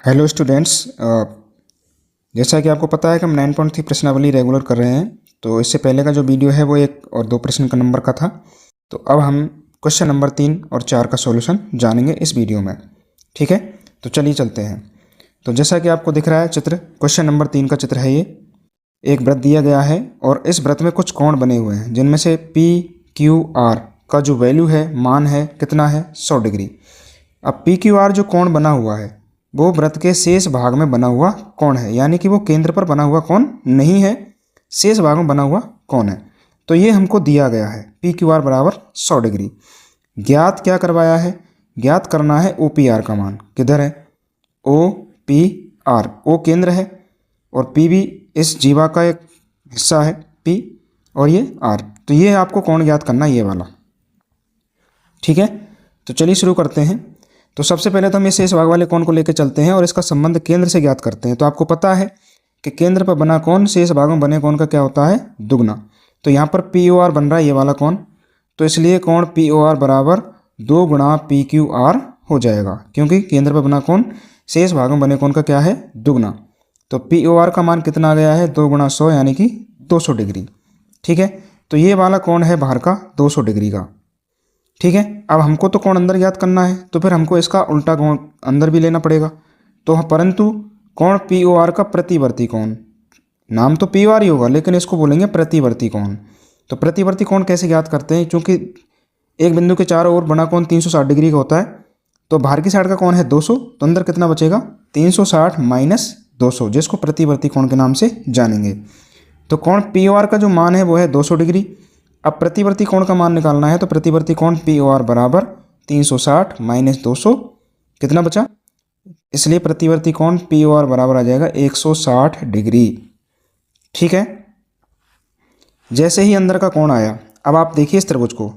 Hello students. जैसा कि आपको पता है कि हम 9.3 प्रश्नावली रेगुलर कर रहे हैं। तो इससे पहले का जो वीडियो है वो 1 और 2 प्रश्न का नंबर का था। तो अब हम क्वेश्चन नंबर 3 और 4 का सॉल्यूशन जानेंगे इस वीडियो में। ठीक है, तो चलिए चलते हैं। तो जैसा कि आपको दिख रहा है चित्र, क्वेश्चन नंबर 3 का चित्र है ये। एक वृत्त दिया गया है और इस वृत्त में कुछ कोण बने हुए हैं जिनमें से पी क्यू आर का जो वैल्यू है, मान है, कितना है, 100 डिग्री। अब पी क्यू आर जो कोण बना हुआ है वो वृत्त के शेष भाग में बना हुआ कोण है, यानी कि वो केंद्र पर बना हुआ कोण नहीं है, शेष भाग में बना हुआ कोण है। तो ये हमको दिया गया है पी क्यू आर बराबर 100 डिग्री। ज्ञात क्या करवाया है? ज्ञात करना है ओ पी आर का मान। किधर है? ओ पी आर, ओ केंद्र है और पी भी इस जीवा का एक हिस्सा है, पी, और ये आर। तो ये आपको कोण ज्ञात करना, ये वाला। ठीक है, तो चलिए शुरू करते हैं। तो सबसे पहले तो हम इस शेष भाग वाले कोण को लेकर चलते हैं और इसका संबंध केंद्र से ज्ञात करते हैं। तो आपको पता है कि केंद्र पर बना कोण शेष भाग में बने कोण का क्या होता है? दुगना। तो यहाँ पर पी ओ आर बन रहा है, ये वाला कोण। तो इसलिए कोण पी ओ आर बराबर 2 गुणा पी क्यू आर हो जाएगा, क्योंकि केंद्र पर बना कोण शेष भाग में बने कोण का क्या है? दुगना। तो पी ओ आर का मान कितना आ गया है? 2 गुणा 100 यानी कि 200 डिग्री। ठीक है, तो ये वाला कोण है बाहर का 200 डिग्री का। ठीक है, अब हमको तो कोण अंदर ज्ञात करना है, तो फिर हमको इसका उल्टा कोण अंदर भी लेना पड़ेगा। तो परंतु कोण पी ओ आर का प्रतिवर्ती कोण, नाम तो पी ओ आर ही होगा लेकिन इसको बोलेंगे प्रतिवर्ती कोण। तो प्रतिवर्ती कोण कैसे ज्ञात करते हैं? क्योंकि एक बिंदु के चारों ओर बना कोण 360 डिग्री का होता है। तो बाहर की साइड का कोण है 200, तो अंदर कितना बचेगा? 360 माइनस 200, जिसको प्रतिवर्ती कोण के नाम से जानेंगे। तो कोण पी ओ आर का जो मान है वो है 200 डिग्री। अब प्रतिवर्ती कोण का मान निकालना है, तो प्रतिवर्ती कोण पी ओ आर बराबर 360 माइनस 200, कितना बचा? इसलिए प्रतिवर्ती कोण पी ओ आर बराबर आ जाएगा 160 डिग्री। ठीक है, जैसे ही अंदर का कोण आया, अब आप देखिए इस त्रिभुज को,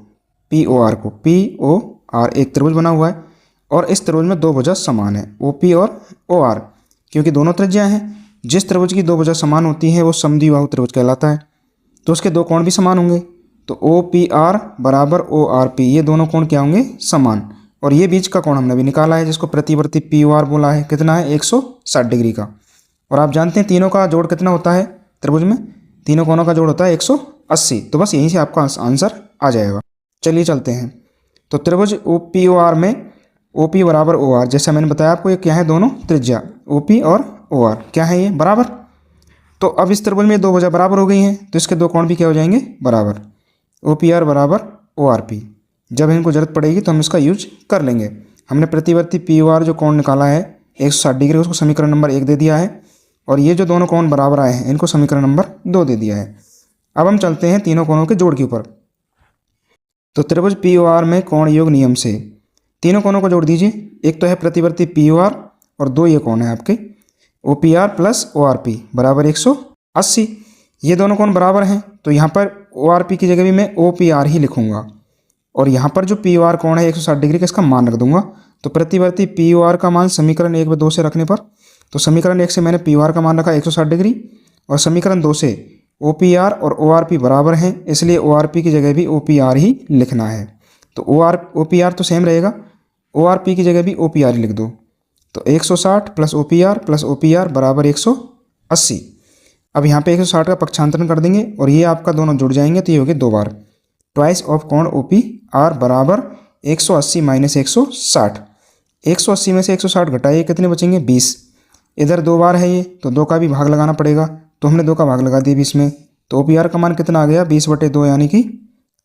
पी ओ आर को, पी ओ आर एक त्रिभुज बना हुआ है और इस त्रिभुज में दो भुजा समान है, ओ पी और ओ आर, क्योंकि दोनों त्रिज्याएं हैं। जिस त्रिभुज की दो भुजा समान होती हैं वो समद्विबाहु त्रिभुज कहलाता है। तो उसके दो कोण भी समान होंगे। तो ओ पी आर बराबर ओ आर पी, ये दोनों कोण क्या होंगे? समान। और ये बीच का कोण हमने भी निकाला है, जिसको प्रतिवर्ती पी ओ आर बोला है। कितना है? 160 डिग्री का। और आप जानते हैं तीनों का जोड़ कितना होता है त्रिभुज में? तीनों कोणों का जोड़ होता है 180। तो बस यहीं से आपका आंसर आ जाएगा। चलिए चलते हैं। तो त्रिभुज ओ पी ओ आर में ओ पी बराबर ओ आर, जैसा मैंने बताया आपको, ये क्या है? दोनों त्रिज्या ओ पी और ओ आर क्या है? ये बराबर। तो अब इस त्रिभुज में दो भुजा बराबर हो गई हैं, तो इसके दो कोण भी क्या हो जाएंगे? बराबर। ओ पी आर बराबर ओ आर पी। जब इनको जरूरत पड़ेगी तो हम इसका यूज कर लेंगे। हमने प्रतिवर्ती पी ओ आर जो कोण निकाला है 160 डिग्री, उसको समीकरण नंबर 1 दे दिया है। और ये जो दोनों कोण बराबर आए हैं इनको समीकरण नंबर 2 दे दिया है। अब हम चलते हैं तीनों कोणों के जोड़ के ऊपर। तो त्रिभुज पी ओ आर में कोण योग नियम से तीनों कोणों को जोड़ दीजिए। एक तो है प्रतिवर्ती पी ओ आर और दो ये कोण है आपके O P R plus O R P बराबर 180। ये दोनों कोण बराबर हैं, तो यहाँ पर ओ आर पी की जगह भी मैं ओ पी आर ही लिखूंगा और यहाँ पर जो पी ओ आर कोण है 160 डिग्री का, इसका मान रख दूंगा। तो प्रतिवर्ती पी ओ आर का मान समीकरण 1 व 2 से रखने पर, तो समीकरण 1 से मैंने पी ओ आर का मान रखा 160 डिग्री और समीकरण 2 से ओ पी आर और ओ आर पी बराबर हैं, इसलिए ओ आर पी की जगह भी ओ पी आर ही लिखना है। तो ओ पी आर तो सेम रहेगा, ओ आर पी की जगह भी ओ पी आर ही लिख दो। तो 160 प्लस ओ पी आर बराबर 180। अब यहाँ पे 160 का पक्षांतरण कर देंगे और ये आपका दोनों जुड़ जाएंगे, तो ये हो गए 2 बार। ट्वाइस ऑफ कोण ओ पी आर बराबर 180 माइनस 160। 180 में से 160 घटाइए, कितने बचेंगे? 20। इधर 2 बार है ये, तो 2 का भी भाग लगाना पड़ेगा, तो हमने 2 का भाग लगा दिया 20 में। तो ओ पी आर का मान कितना आ गया? 20/2 यानी कि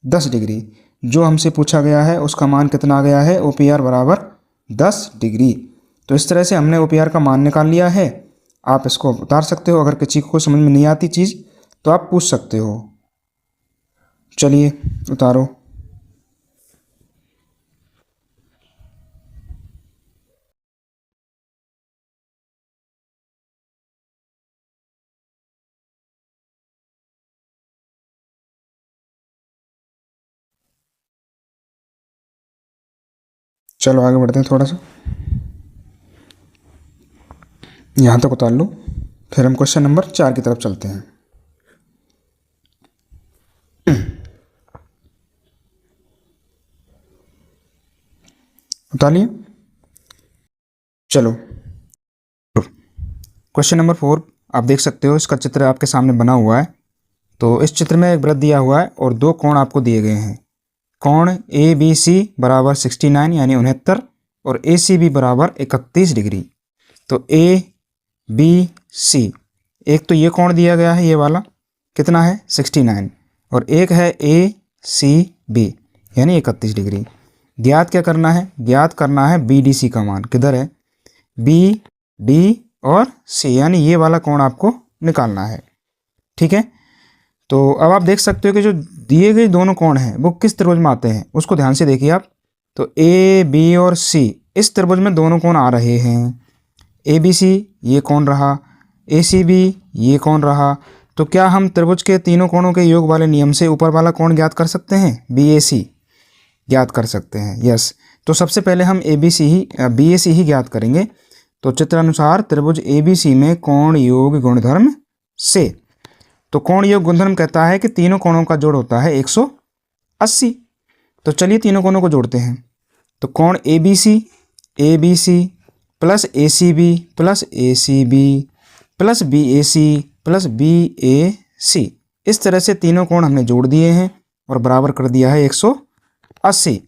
10 डिग्री। जो हमसे पूछा गया है उसका मान कितना आ गया है? ओ पी आर बराबर 10 डिग्री। तो इस तरह से हमने ओ पी आर का मान निकाल लिया है। आप इसको उतार सकते हो, अगर किसी को समझ में नहीं आती चीज़ तो आप पूछ सकते हो। चलिए उतारो। चलो आगे बढ़ते हैं थोड़ा सा, यहाँ तक उतार लो, फिर हम क्वेश्चन नंबर 4 की तरफ चलते हैं। उतार लिए? चलो क्वेश्चन नंबर 4 आप देख सकते हो, इसका चित्र आपके सामने बना हुआ है। तो इस चित्र में एक वृत्त दिया हुआ है और दो कोण आपको दिए गए हैं। कोण ए बी सी बराबर 69 यानी 69 और ए सी बी बराबर 31 डिग्री। तो ए बी सी, एक तो ये कोण दिया गया है, ये वाला कितना है 69, और एक है ए सी बी यानी 31 डिग्री। ज्ञात क्या करना है? ज्ञात करना है बी डी सी का मान। किधर है? बी डी और सी, यानी ये वाला कोण आपको निकालना है। ठीक है, तो अब आप देख सकते हो कि जो दिए गए दोनों कोण हैं वो किस त्रिभुज में आते हैं, उसको ध्यान से देखिए आप। तो ए बी और सी इस त्रिभुज में दोनों कोण आ रहे हैं। ए बी सी ये कोण रहा, ए सी बी ये कोण रहा। तो क्या हम त्रिभुज के तीनों कोणों के योग वाले नियम से ऊपर वाला कोण ज्ञात कर सकते हैं? बी ए सी ज्ञात कर सकते हैं। यस, तो सबसे पहले हम ए बी ए सी ही ज्ञात करेंगे। तो चित्रानुसार त्रिभुज ए बी सी में कोण योग गुणधर्म से, तो कोण योग गुणधर्म कहता है कि तीनों कोणों का जोड़ होता है 180। तो चलिए तीनों कोणों को जोड़ते हैं। तो कोण A B C plus A C B plus A C B plus B A C plus B A C, इस तरह से तीनों कोण हमने जोड़ दिए हैं और बराबर कर दिया है 180।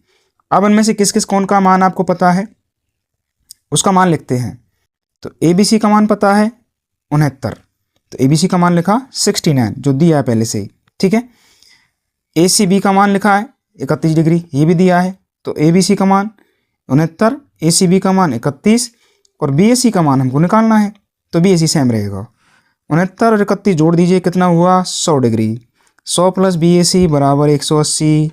अब इनमें से किस किस कोण का मान आपको पता है, उसका मान लिखते हैं। तो ए बी सी का मान पता है 69, तो ए बी सी का मान लिखा 69 जो दिया है पहले से ही। ठीक है, ए सी बी का मान लिखा है 31 डिग्री, ये भी दिया है। तो ए बी सी का मान 69, ए सी बी का मान 31 और बी ए सी का मान हमको निकालना है। तो बी ए सी सेम रहेगा। 69 और 31 जोड़ दीजिए, कितना हुआ 100 डिग्री। 100 प्लस बी ए सी बराबर 180।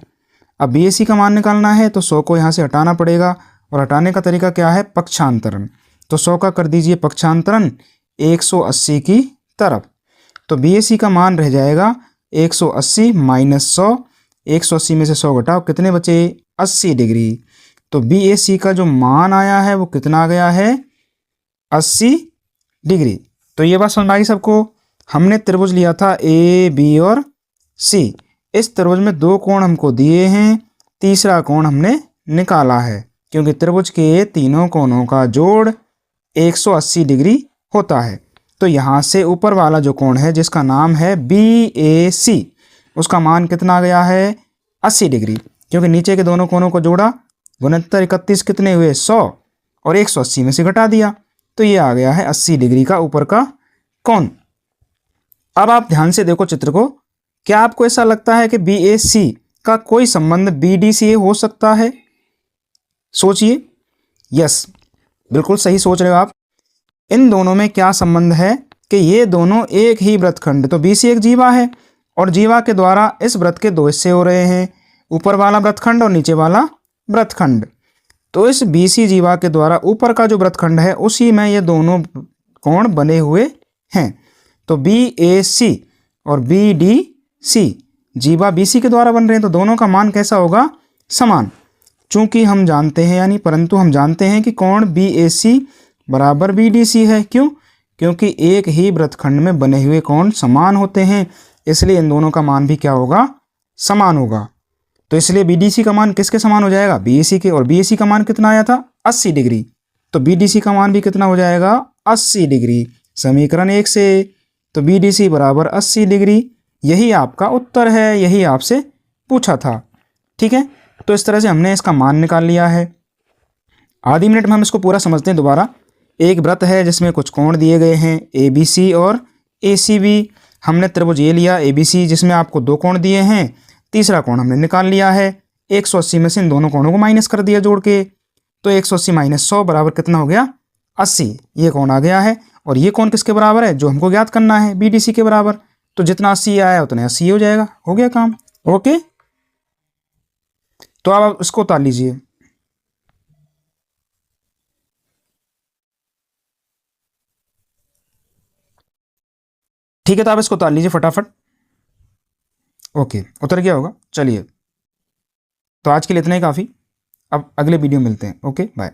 अब बी ए सी का मान निकालना है तो 100 को यहाँ से हटाना पड़ेगा, और हटाने का तरीका क्या है? पक्षांतरण। तो 100 का कर दीजिए पक्षांतरण 180 की तरफ। तो बी ए सी का मान रह जाएगा 180 माइनस 100। 180 में से 100 घटाओ, कितने बचे? 80 डिग्री। तो बी ए सी का जो मान आया है वो कितना आ गया है? 80 डिग्री। तो ये बात समझ आई सबको? हमने त्रिभुज लिया था ए बी और सी, इस त्रिभुज में दो कोण हमको दिए हैं, तीसरा कोण हमने निकाला है, क्योंकि त्रिभुज के तीनों कोणों का जोड़ 180 डिग्री होता है। तो यहाँ से ऊपर वाला जो कोण है जिसका नाम है बी ए सी, उसका मान कितना आ गया है? 80 डिग्री, क्योंकि नीचे के दोनों कोणों को जोड़ा। 69 31 कितने हुए? 100, और 180 में से घटा दिया, तो ये आ गया है 80 डिग्री का ऊपर का कोण। अब आप ध्यान से देखो चित्र को। क्या आपको ऐसा लगता है कि बी ए सी का कोई संबंध बी डी सी हो सकता है? सोचिए। यस, बिल्कुल सही सोच रहे हो आप। इन दोनों में क्या संबंध है कि ये दोनों एक ही वृत्तखंड, तो बी सी एक जीवा है और जीवा के द्वारा इस वृत्त के दो हिस्से हो रहे हैं, ऊपर वाला वृत्तखंड और नीचे वाला वृत्तखंड। तो इस बी सी जीवा के द्वारा ऊपर का जो वृत्तखंड है उसी में ये दोनों कोण बने हुए हैं। तो बी ए सी और बी डी सी जीवा बी सी के द्वारा बन रहे हैं, तो दोनों का मान कैसा होगा? समान। चूंकि हम जानते हैं परंतु हम जानते हैं कि कोण बी ए सी बराबर बी डी सी है। क्यों? क्योंकि एक ही वृत्तखंड में बने हुए कोण समान होते हैं, इसलिए इन दोनों का मान भी क्या होगा? समान होगा। तो इसलिए बी डी सी का मान किसके समान हो जाएगा? बी ए सी के। और बी ए सी का मान कितना आया था? 80 डिग्री। तो बी डी सी का मान भी कितना हो जाएगा? 80 डिग्री। समीकरण 1 से तो बी डी सी बराबर 80 डिग्री। यही आपका उत्तर है, यही आपसे पूछा था। ठीक है, तो इस तरह से हमने इसका मान निकाल लिया है। आधी मिनट में हम इसको पूरा समझते हैं दोबारा। एक वृत्त है जिसमें कुछ कोण दिए गए हैं ए बी सी और ए सी बी। हमने त्रिभुज ये लिया ए बी सी जिसमें आपको दो कोण दिए हैं, तीसरा कोण हमने निकाल लिया है। 180 में से इन दोनों कोणों को माइनस कर दिया जोड़ के, तो 180 माइनस 100 बराबर कितना हो गया? 80। ये कोण आ गया है, और ये कोण किसके बराबर है? जो हमको ज्ञात करना है, बी डी सी के बराबर। तो जितना 80 आया उतना 80 हो जाएगा। हो गया काम। ओके, तो अब आप इसको उतार लीजिए। ठीक है, तो आप इसको उतार लीजिए फटाफट। ओके, उतर गया होगा। चलिए, तो आज के लिए इतना ही काफ़ी। अब अगले वीडियो मिलते हैं। Okay, bye.